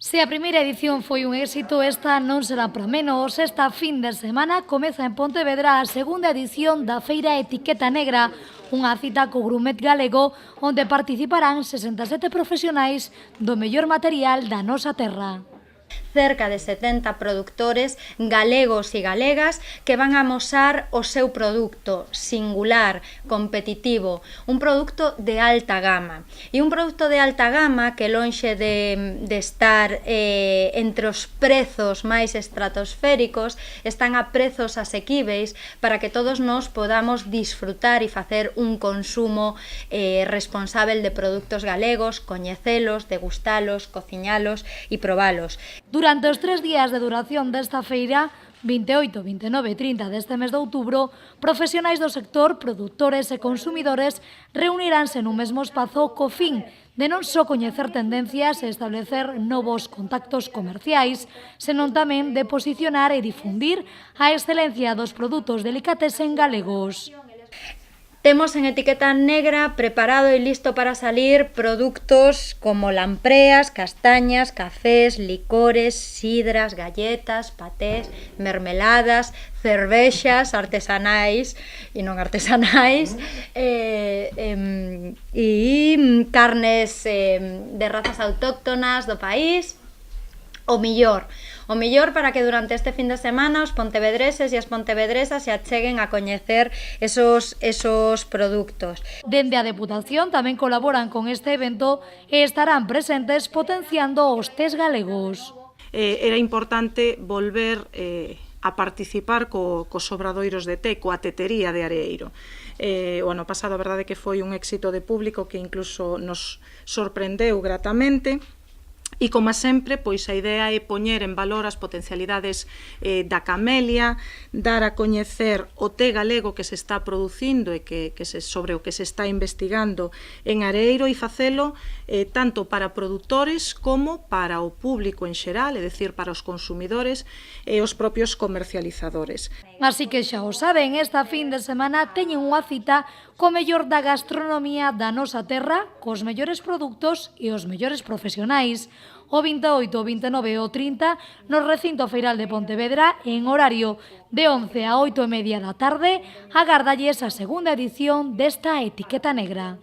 Se a primeira edición foi un éxito, esta non será para menos. Esta fin de semana comeza en Pontevedra a segunda edición da Feira Etiqueta Negra, unha cita co grumet galego onde participarán 67 profesionais do mellor material da nosa terra. Cerca de 70 productores galegos e galegas que van a amosar o seu produto singular, competitivo, un produto de alta gama. E un produto de alta gama que lonxe de estar entre os prezos máis estratosféricos, están a prezos asequíveis para que todos nós podamos disfrutar e facer un consumo responsável de produtos galegos, coñecelos, degustalos, cociñalos e probalos. Durante os 3 días de duración desta feira, 28, 29 e 30 deste mes de outubro, profesionais do sector, produtores e consumidores reuniránse nun mesmo espazo co fin de non só coñecer tendencias e establecer novos contactos comerciais, senón tamén de posicionar e difundir a excelencia dos produtos delicatessen galegos. Temos en Etiqueta Negra preparado e listo para salir produtos como lampreas, castañas, cafés, licores, sidras, galletas, patés, mermeladas, cervexas artesanais e non artesanais, e carnes de razas autóctonas do país. O mellor para que durante este fin de semana os pontevedreses e as pontevedresas se acheguen a coñecer esos produtos. Dende a Deputación tamén colaboran con este evento e estarán presentes potenciando os tés galegos. Era importante volver a participar cos obradoiros de té, coa tetería de Areeiro. O ano pasado a verdade que foi un éxito de público que incluso nos sorprendeu gratamente. E, como sempre, pois a idea é poñer en valor as potencialidades da camelia, dar a coñecer o té galego que se está producindo e sobre o que se está investigando en Areeiro e facelo tanto para produtores como para o público en xeral, é dicir, para os consumidores e os propios comercializadores. Así que xa o saben, esta fin de semana teñen unha cita co mellor da gastronomía da nosa terra, cos mellores produtos e os mellores profesionais. O 28, o 29 e o 30 no recinto feiral de Pontevedra en horario de 11 a 8:30 da tarde, agardalles a segunda edición desta Etiqueta Negra.